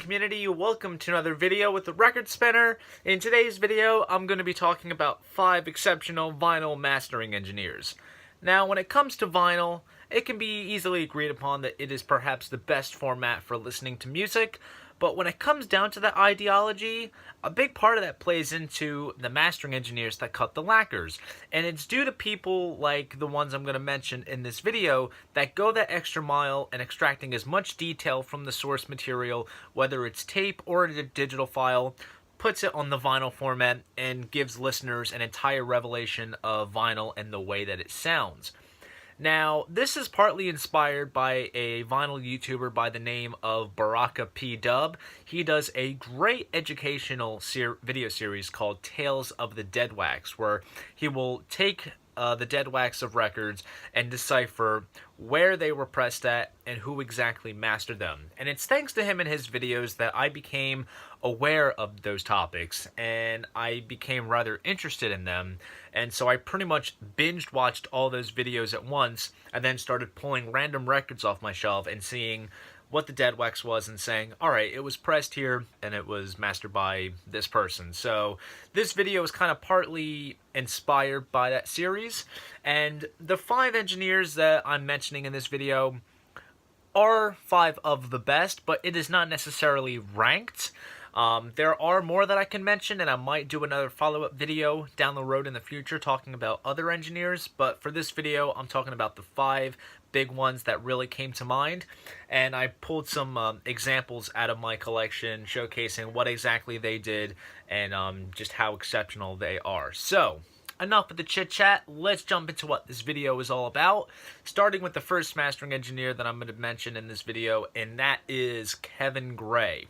community, welcome to another video with the Record Spinner. In today's video, I'm going to be talking about 5 exceptional vinyl mastering engineers. Now, when it comes to vinyl, it can be easily agreed upon that it is perhaps the best format for listening to music, but when it comes down to that ideology, a big part of that plays into the mastering engineers that cut the lacquers. And it's due to people like the ones I'm going to mention in this video that go that extra mile in extracting as much detail from the source material, whether it's tape or a digital file, puts it on the vinyl format, and gives listeners an entire revelation of vinyl and the way that it sounds. Now, this is partly inspired by a vinyl YouTuber by the name of Baraka P. Dub. He does a great educational video series called Tales of the Dead Wax, where he will take the dead wax of records and decipher where they were pressed at and who exactly mastered them. And it's thanks to him and his videos that I became aware of those topics, and I became rather interested in them. And so I pretty much binged watched all those videos at once, and then started pulling random records off my shelf and seeing what the dead wax was and saying, alright, it was pressed here and it was mastered by this person. So this video is kind of partly inspired by that series, and the 5 engineers that I'm mentioning in this video are 5 of the best, but it is not necessarily ranked. There are more that I can mention, and I might do another follow-up video down the road in the future talking about other engineers, but for this video I'm talking about the 5 big ones that really came to mind, and I pulled some examples out of my collection showcasing what exactly they did and just how exceptional they are. So, enough of the chit-chat, let's jump into what this video is all about, starting with the first mastering engineer that I'm going to mention in this video, and that is Kevin Gray.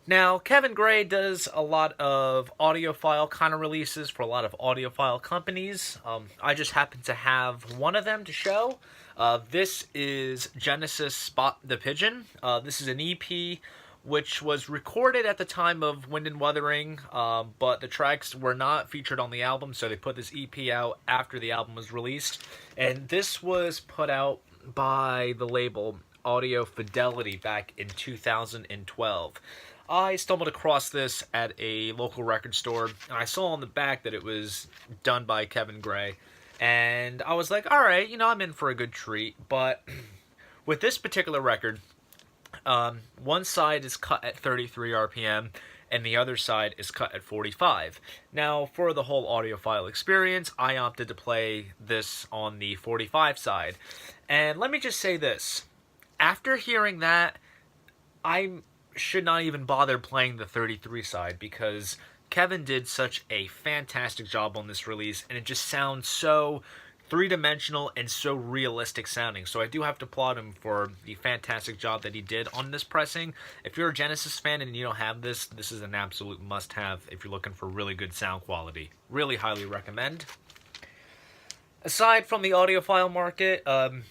Now, Kevin Gray does a lot of audiophile kind of releases for a lot of audiophile companies. I just happen to have one of them to show. This is Genesis Spot the Pigeon. This is an EP which was recorded at the time of Wind and Wuthering, but the tracks were not featured on the album, so they put this EP out after the album was released. And this was put out by the label Audio Fidelity back in 2012. I stumbled across this at a local record store, and I saw on the back that it was done by Kevin Gray. And I was like, alright, you know, I'm in for a good treat. But with this particular record, one side is cut at 33 RPM, and the other side is cut at 45. Now, for the whole audiophile experience, I opted to play this on the 45 side. And let me just say this. After hearing that, I should not even bother playing the 33 side, because Kevin did such a fantastic job on this release, and it just sounds so three-dimensional and so realistic sounding. So I do have to applaud him for the fantastic job that he did on this pressing. If you're a Genesis fan and you don't have this, this is an absolute must-have if you're looking for really good sound quality. Really highly recommend. Aside from the audiophile market,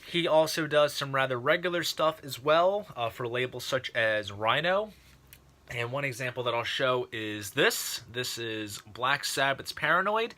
he also does some rather regular stuff as well for labels such as Rhino. And one example that I'll show is this. This is Black Sabbath's Paranoid.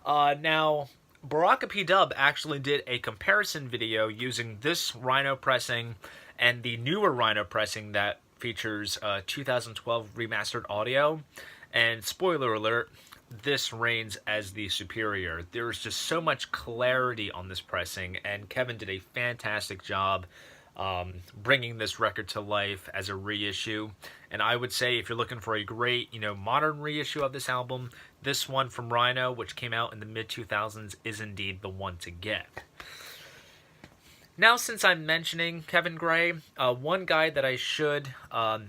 Now, Baraka P. Dub actually did a comparison video using this Rhino pressing and the newer Rhino pressing that features 2012 remastered audio. And spoiler alert, this reigns as the superior. There is just so much clarity on this pressing, and Kevin did a fantastic job bringing this record to life as a reissue. And I would say if you're looking for a great, modern reissue of this album, this one from Rhino, which came out in the mid-2000s, is indeed the one to get. Now, since I'm mentioning Kevin Gray, one guy that I should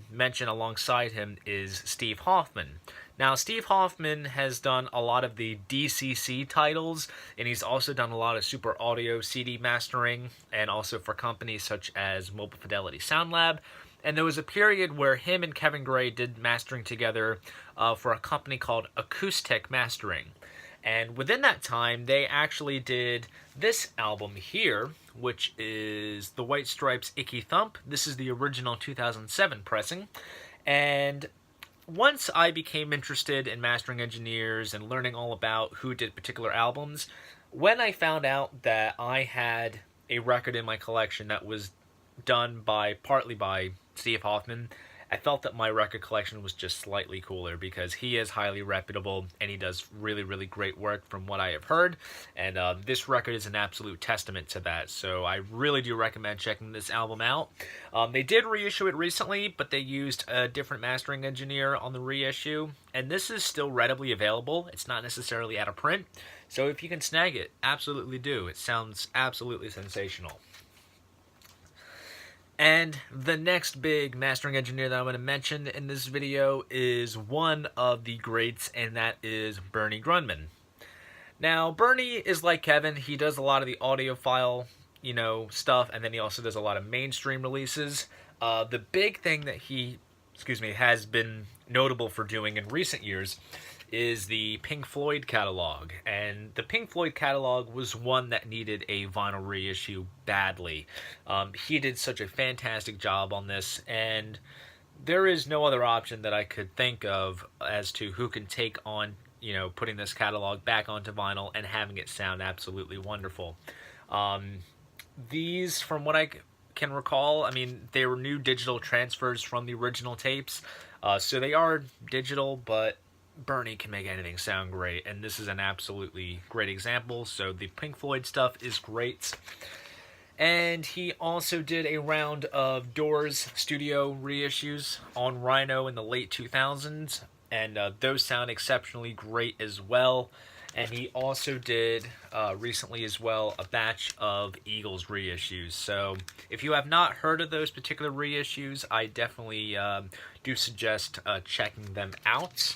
mention alongside him is Steve Hoffman. Now, Steve Hoffman has done a lot of the DCC titles, and he's also done a lot of Super Audio CD mastering, and also for companies such as Mobile Fidelity Sound Lab. And there was a period where him and Kevin Gray did mastering together for a company called Acoustic Mastering. And within that time, they actually did this album here, which is The White Stripes' Icky Thump. This is the original 2007 pressing. And once I became interested in mastering engineers and learning all about who did particular albums, when I found out that I had a record in my collection that was done partly by Steve Hoffman, I felt that my record collection was just slightly cooler because he is highly reputable and he does really, really great work from what I have heard. And this record is an absolute testament to that. So I really do recommend checking this album out. They did reissue it recently, but they used a different mastering engineer on the reissue. And this is still readily available. It's not necessarily out of print. So if you can snag it, absolutely do. It sounds absolutely sensational. And the next big mastering engineer that I'm going to mention in this video is one of the greats, and that is Bernie Grundmann. Now, Bernie is like Kevin. He does a lot of the audiophile, stuff, and then he also does a lot of mainstream releases. The big thing that he, has been notable for doing in recent years is the Pink Floyd catalog. And the Pink Floyd catalog was one that needed a vinyl reissue badly. He did such a fantastic job on this, and there is no other option that I could think of as to who can take on, putting this catalog back onto vinyl and having it sound absolutely wonderful. These, from what I can recall, they were new digital transfers from the original tapes. So they are digital, but Bernie can make anything sound great, and this is an absolutely great example. So the Pink Floyd stuff is great. And he also did a round of Doors studio reissues on Rhino in the late 2000s, and those sound exceptionally great as well. And he also did, recently as well, a batch of Eagles reissues. So if you have not heard of those particular reissues, I definitely do suggest checking them out.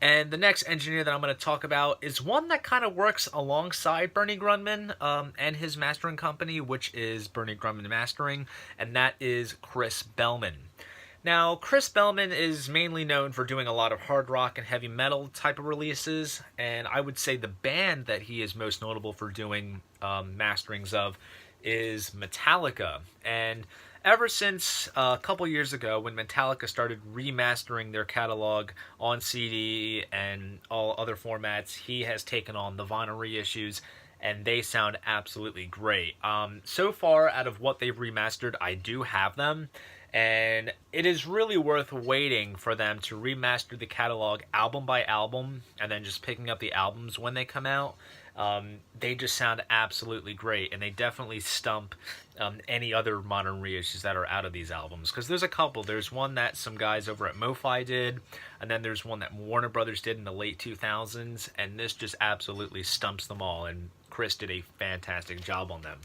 And the next engineer that I'm going to talk about is one that kind of works alongside Bernie Grundmann and his mastering company, which is Bernie Grundmann Mastering, and that is Chris Bellman. Now, Chris Bellman is mainly known for doing a lot of hard rock and heavy metal type of releases, and I would say the band that he is most notable for doing masterings of is Metallica. And ever since a couple years ago, when Metallica started remastering their catalog on CD and all other formats, he has taken on the vinyl reissues, and they sound absolutely great. So far, out of what they've remastered, I do have them, and it is really worth waiting for them to remaster the catalog album by album, and then just picking up the albums when they come out. They just sound absolutely great, and they definitely stump any other modern reissues that are out of these albums. Because there's a couple. There's one that some guys over at MoFi did, and then there's one that Warner Brothers did in the late 2000s, and this just absolutely stumps them all, and Chris did a fantastic job on them.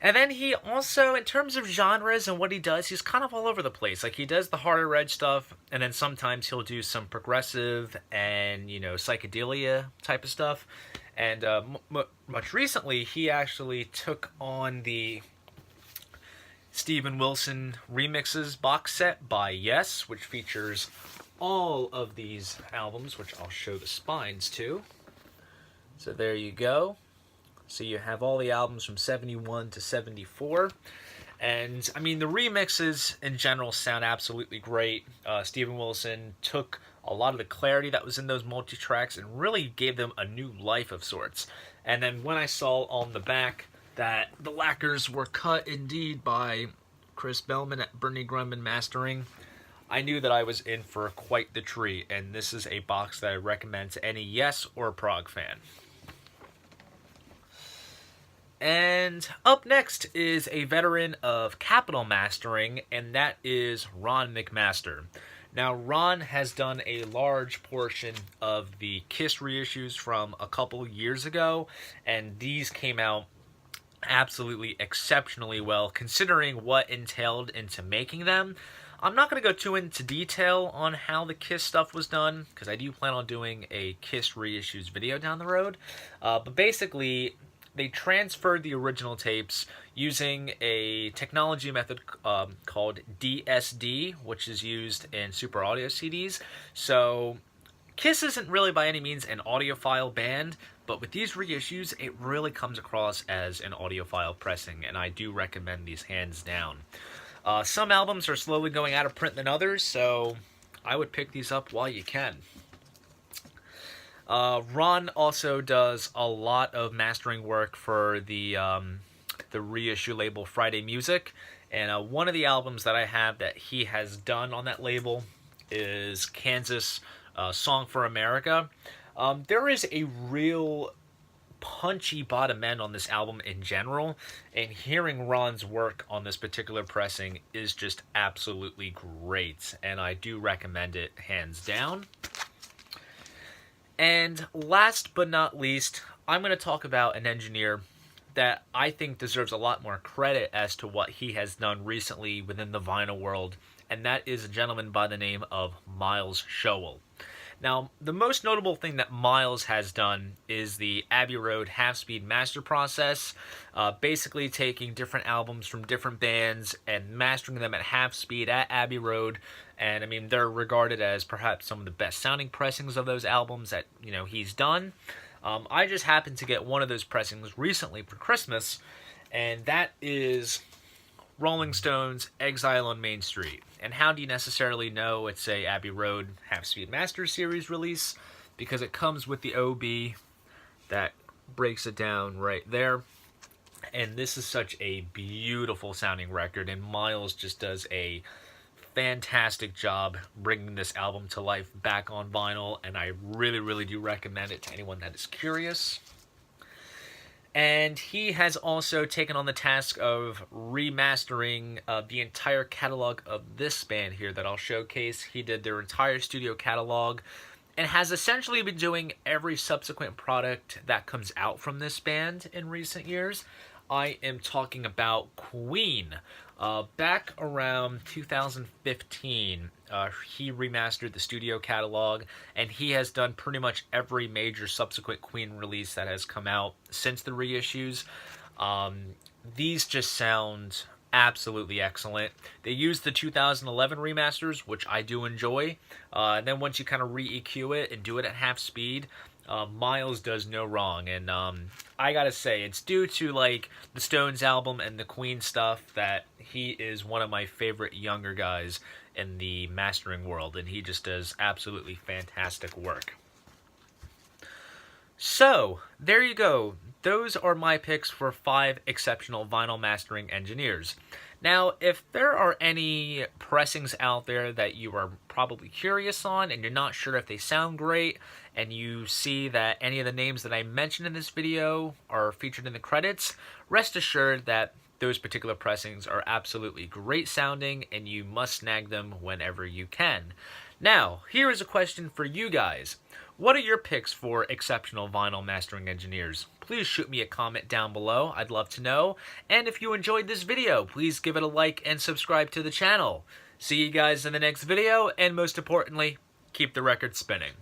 And then he also, in terms of genres and what he does, he's kind of all over the place. Like, he does the harder edge stuff, and then sometimes he'll do some progressive and, psychedelia type of stuff. And much recently, he actually took on the Steven Wilson Remixes box set by Yes, which features all of these albums, which I'll show the spines to. So there you go. So you have all the albums from 71 to 74. And, the remixes in general sound absolutely great. Steven Wilson took a lot of the clarity that was in those multi-tracks and really gave them a new life of sorts. And then when I saw on the back that the lacquers were cut indeed by Chris Bellman at Bernie Grundmann Mastering, I knew that I was in for quite the treat. And this is a box that I recommend to any Yes or Prog fan. And up next is a veteran of Capitol Mastering, and that is Ron McMaster. Now, Ron has done a large portion of the KISS reissues from a couple years ago, and these came out absolutely exceptionally well, considering what entailed into making them. I'm not going to go too into detail on how the KISS stuff was done, because I do plan on doing a KISS reissues video down the road, but basically they transferred the original tapes using a technology method called DSD, which is used in Super Audio CDs. So KISS isn't really by any means an audiophile band, but with these reissues, it really comes across as an audiophile pressing, and I do recommend these hands down. Some albums are slowly going out of print than others, so I would pick these up while you can. Ron also does a lot of mastering work for the the reissue label Friday Music. And one of the albums that I have that he has done on that label is Kansas Song for America. There is a real punchy bottom end on this album in general, and hearing Ron's work on this particular pressing is just absolutely great, and I do recommend it hands down. And last but not least, I'm going to talk about an engineer that I think deserves a lot more credit as to what he has done recently within the vinyl world, and that is a gentleman by the name of Miles Showell. Now, the most notable thing that Miles has done is the Abbey Road half-speed master process, basically taking different albums from different bands and mastering them at half speed at Abbey Road. And I mean, they're regarded as perhaps some of the best sounding pressings of those albums that he's done. I just happened to get one of those pressings recently for Christmas, and that is Rolling Stones' Exile on Main Street. And how do you necessarily know it's a Abbey Road Half-Speed Master Series release? Because it comes with the OB that breaks it down right there. And this is such a beautiful sounding record, and Miles just does a fantastic job bringing this album to life back on vinyl, and I really, really do recommend it to anyone that is curious. And he has also taken on the task of remastering the entire catalog of this band here that I'll showcase. He did their entire studio catalog and has essentially been doing every subsequent product that comes out from this band in recent years. I am talking about Queen. Back around 2015, he remastered the studio catalog, and he has done pretty much every major subsequent Queen release that has come out since the reissues. These just sound absolutely excellent. They use the 2011 remasters, which I do enjoy, and then once you kind of re-EQ it and do it at half speed, Miles does no wrong. And I gotta say, it's due to like the Stones album and the Queen stuff that he is one of my favorite younger guys in the mastering world, and he just does absolutely fantastic work. So there you go. Those are my picks for 5 exceptional vinyl mastering engineers. Now, if there are any pressings out there that you are probably curious on and you're not sure if they sound great, and you see that any of the names that I mentioned in this video are featured in the credits, rest assured that those particular pressings are absolutely great sounding, and you must snag them whenever you can. Now, here is a question for you guys. What are your picks for exceptional vinyl mastering engineers? Please shoot me a comment down below. I'd love to know. And if you enjoyed this video, please give it a like and subscribe to the channel. See you guys in the next video, and most importantly, keep the record spinning.